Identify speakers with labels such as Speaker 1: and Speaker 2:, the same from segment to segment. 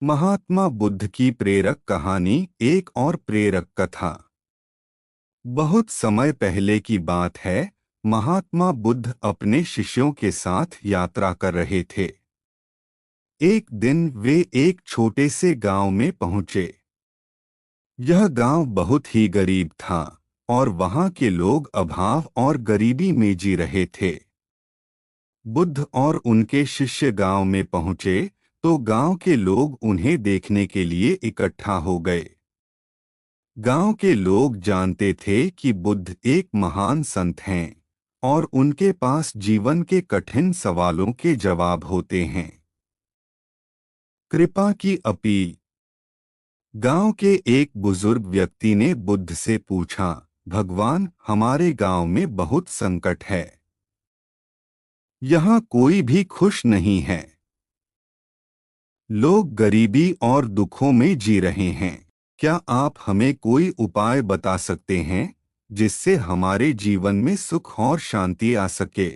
Speaker 1: महात्मा बुद्ध की प्रेरक कहानी। एक और प्रेरक कथा। बहुत समय पहले की बात है। महात्मा बुद्ध अपने शिष्यों के साथ यात्रा कर रहे थे। एक दिन वे एक छोटे से गांव में पहुंचे। यह गांव बहुत ही गरीब था और वहां के लोग अभाव और गरीबी में जी रहे थे। बुद्ध और उनके शिष्य गांव में पहुंचे तो गांव के लोग उन्हें देखने के लिए इकट्ठा हो गए। गांव के लोग जानते थे कि बुद्ध एक महान संत हैं और उनके पास जीवन के कठिन सवालों के जवाब होते हैं। कृपा की अपील। गांव के एक बुजुर्ग व्यक्ति ने बुद्ध से पूछा, भगवान, हमारे गांव में बहुत संकट है। यहाँ कोई भी खुश नहीं है। लोग गरीबी और दुखों में जी रहे हैं। क्या आप हमें कोई उपाय बता सकते हैं जिससे हमारे जीवन में सुख और शांति आ सके?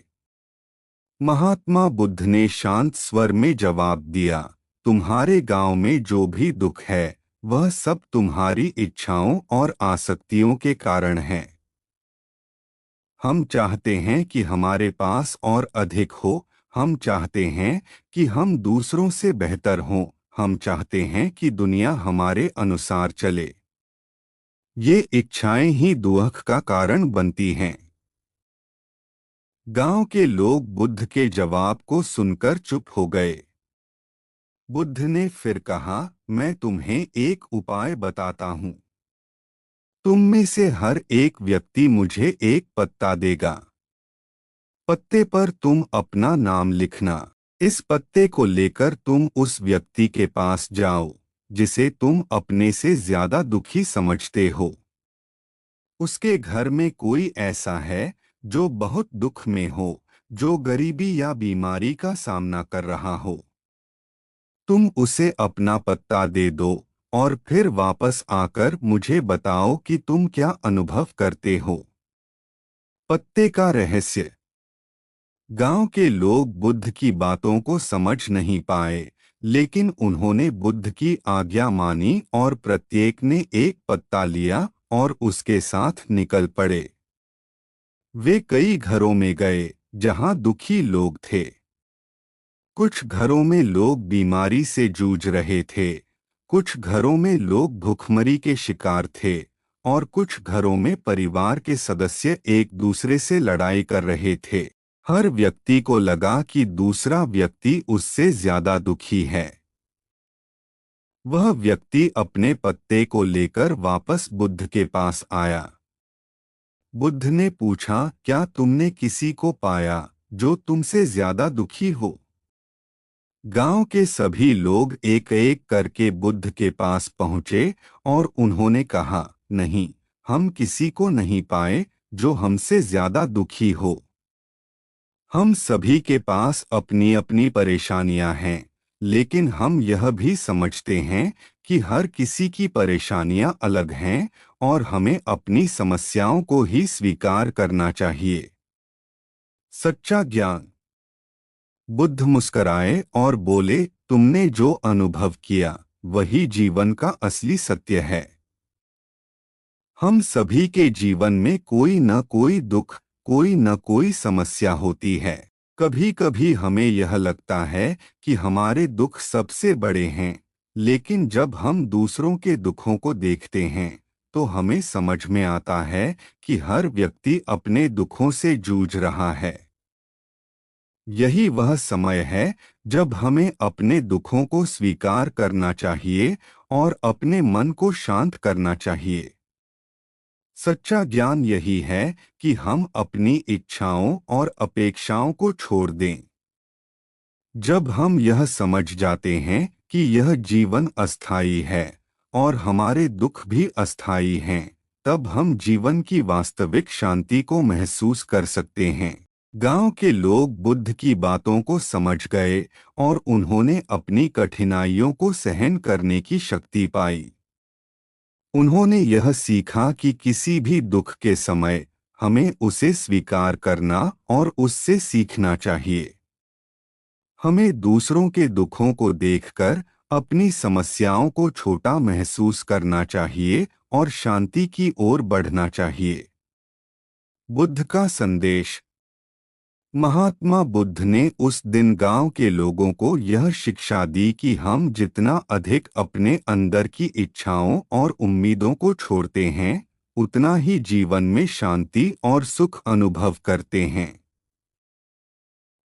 Speaker 1: महात्मा बुद्ध ने शांत स्वर में जवाब दिया, तुम्हारे गांव में जो भी दुख है वह सब तुम्हारी इच्छाओं और आसक्तियों के कारण है। हम चाहते हैं कि हमारे पास और अधिक हो। हम चाहते हैं कि हम दूसरों से बेहतर हों। हम चाहते हैं कि दुनिया हमारे अनुसार चले। ये इच्छाएं ही दुख का कारण बनती हैं। गांव के लोग बुद्ध के जवाब को सुनकर चुप हो गए। बुद्ध ने फिर कहा, मैं तुम्हें एक उपाय बताता हूँ। तुम में से हर एक व्यक्ति मुझे एक पत्ता देगा। पत्ते पर तुम अपना नाम लिखना। इस पत्ते को लेकर तुम उस व्यक्ति के पास जाओ जिसे तुम अपने से ज्यादा दुखी समझते हो। उसके घर में कोई ऐसा है जो बहुत दुख में हो, जो गरीबी या बीमारी का सामना कर रहा हो। तुम उसे अपना पत्ता दे दो और फिर वापस आकर मुझे बताओ कि तुम क्या अनुभव करते हो। पत्ते का रहस्य। गांव के लोग बुद्ध की बातों को समझ नहीं पाए, लेकिन उन्होंने बुद्ध की आज्ञा मानी और प्रत्येक ने एक पत्ता लिया और उसके साथ निकल पड़े। वे कई घरों में गए जहां दुखी लोग थे। कुछ घरों में लोग बीमारी से जूझ रहे थे, कुछ घरों में लोग भूखमरी के शिकार थे और कुछ घरों में परिवार के सदस्य एक दूसरे से लड़ाई कर रहे थे। हर व्यक्ति को लगा कि दूसरा व्यक्ति उससे ज्यादा दुखी है। वह व्यक्ति अपने पत्ते को लेकर वापस बुद्ध के पास आया। बुद्ध ने पूछा, क्या तुमने किसी को पाया जो तुमसे ज्यादा दुखी हो? गांव के सभी लोग एक एक करके बुद्ध के पास पहुंचे और उन्होंने कहा, नहीं, हम किसी को नहीं पाए जो हमसे ज्यादा दुखी हो। हम सभी के पास अपनी अपनी परेशानियां हैं, लेकिन हम यह भी समझते हैं कि हर किसी की परेशानियां अलग हैं और हमें अपनी समस्याओं को ही स्वीकार करना चाहिए। सच्चा ज्ञान। बुद्ध मुस्कराए और बोले, तुमने जो अनुभव किया वही जीवन का असली सत्य है। हम सभी के जीवन में कोई न कोई दुख, कोई न कोई समस्या होती है। कभी कभी हमें यह लगता है कि हमारे दुख सबसे बड़े हैं, लेकिन जब हम दूसरों के दुखों को देखते हैं तो हमें समझ में आता है कि हर व्यक्ति अपने दुखों से जूझ रहा है। यही वह समय है जब हमें अपने दुखों को स्वीकार करना चाहिए और अपने मन को शांत करना चाहिए। सच्चा ज्ञान यही है कि हम अपनी इच्छाओं और अपेक्षाओं को छोड़ दें। जब हम यह समझ जाते हैं कि यह जीवन अस्थायी है और हमारे दुख भी अस्थायी हैं, तब हम जीवन की वास्तविक शांति को महसूस कर सकते हैं। गांव के लोग बुद्ध की बातों को समझ गए और उन्होंने अपनी कठिनाइयों को सहन करने की शक्ति पाई। उन्होंने यह सीखा कि किसी भी दुख के समय हमें उसे स्वीकार करना और उससे सीखना चाहिए। हमें दूसरों के दुखों को देखकर अपनी समस्याओं को छोटा महसूस करना चाहिए और शांति की ओर बढ़ना चाहिए। बुद्ध का संदेश। महात्मा बुद्ध ने उस दिन गांव के लोगों को यह शिक्षा दी कि हम जितना अधिक अपने अंदर की इच्छाओं और उम्मीदों को छोड़ते हैं, उतना ही जीवन में शांति और सुख अनुभव करते हैं।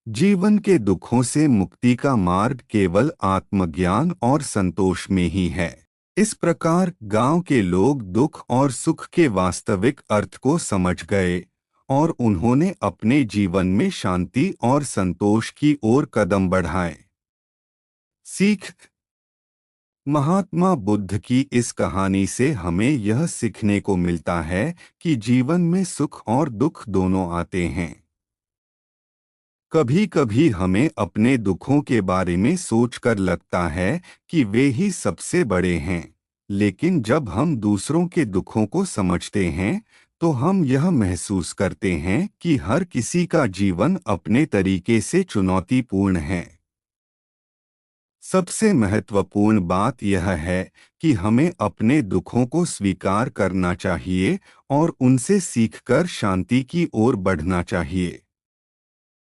Speaker 1: जीवन के दुखों से मुक्ति का मार्ग केवल आत्मज्ञान और संतोष में ही है। इस प्रकार गांव के लोग दुख और सुख के वास्तविक अर्थ को समझ गए और उन्होंने अपने जीवन में शांति और संतोष की ओर कदम बढ़ाए। सीख। महात्मा बुद्ध की इस कहानी से हमें यह सीखने को मिलता है कि जीवन में सुख और दुख दोनों आते हैं। कभी कभी हमें अपने दुखों के बारे में सोचकर लगता है कि वे ही सबसे बड़े हैं, लेकिन जब हम दूसरों के दुखों को समझते हैं तो हम यह महसूस करते हैं कि हर किसी का जीवन अपने तरीके से चुनौतीपूर्ण है। सबसे महत्वपूर्ण बात यह है कि हमें अपने दुखों को स्वीकार करना चाहिए और उनसे सीखकर शांति की ओर बढ़ना चाहिए।